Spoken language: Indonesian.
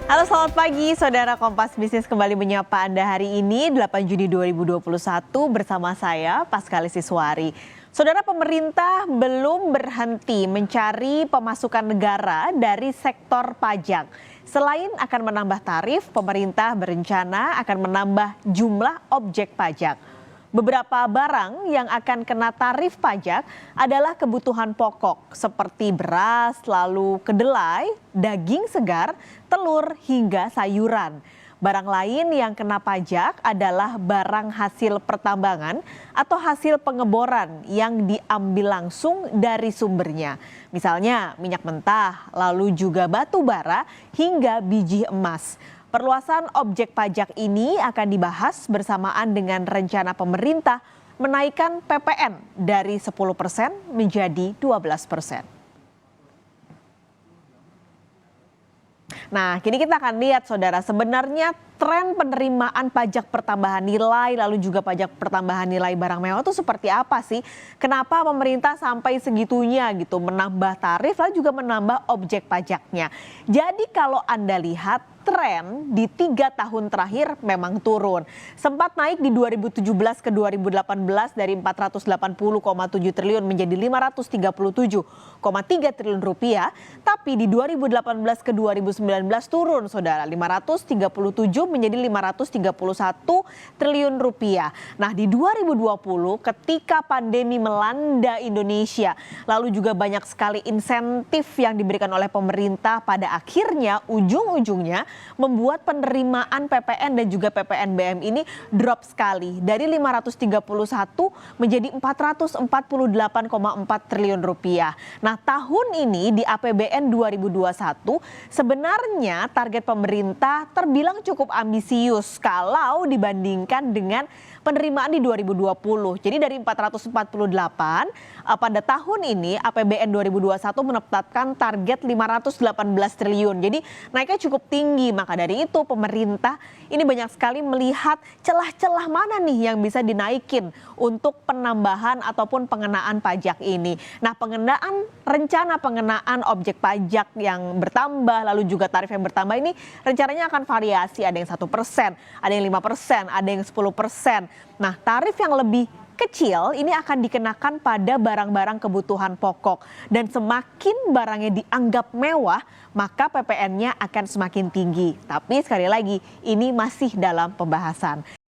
Halo, selamat pagi saudara. Kompas Bisnis kembali menyapa Anda hari ini 8 Juni 2021 bersama saya Paskalis Siswari. Saudara, pemerintah belum berhenti mencari pemasukan negara dari sektor pajak. Selain akan menambah tarif, pemerintah berencana akan menambah jumlah objek pajak. Beberapa barang yang akan kena tarif pajak adalah kebutuhan pokok seperti beras, lalu kedelai, daging segar, telur, hingga sayuran. Barang lain yang kena pajak adalah barang hasil pertambangan atau hasil pengeboran yang diambil langsung dari sumbernya. Misalnya minyak mentah, lalu juga batu bara hingga biji emas. Perluasan objek pajak ini akan dibahas bersamaan dengan rencana pemerintah menaikkan PPN dari 10% menjadi 12%. Nah, kini kita akan lihat saudara, sebenarnya tren penerimaan pajak pertambahan nilai lalu juga pajak pertambahan nilai barang mewah itu seperti apa sih? Kenapa pemerintah sampai segitunya gitu menambah tarif lalu juga menambah objek pajaknya? Jadi kalau Anda lihat tren di 3 tahun terakhir memang turun. Sempat naik di 2017 ke 2018 dari 480,7 triliun menjadi 537,3 triliun rupiah. Tapi di 2018 ke 2019 turun saudara, 537 menjadi 531 triliun rupiah. Nah, di 2020 ketika pandemi melanda Indonesia, lalu juga banyak sekali insentif yang diberikan oleh pemerintah, pada akhirnya ujung-ujungnya membuat penerimaan PPN dan juga PPNBM ini drop sekali dari 531 menjadi 448,4 triliun rupiah. Nah, tahun ini di APBN 2021 sebenarnya target pemerintah terbilang cukup ambisius kalau dibandingkan dengan penerimaan di 2020. Jadi dari 448 pada tahun ini APBN 2021 menetapkan target 518 triliun. Jadi naiknya cukup tinggi. Maka dari itu pemerintah ini banyak sekali melihat celah-celah mana nih yang bisa dinaikin untuk penambahan ataupun pengenaan pajak ini. Nah, rencana pengenaan objek pajak yang bertambah lalu juga tarif yang bertambah ini rencananya akan variasi, ada yang 1%, ada yang 5%, ada yang 10%. Nah, tarif yang lebih kecil ini akan dikenakan pada barang-barang kebutuhan pokok, dan semakin barangnya dianggap mewah maka PPN-nya akan semakin tinggi. Tapi sekali lagi ini masih dalam pembahasan.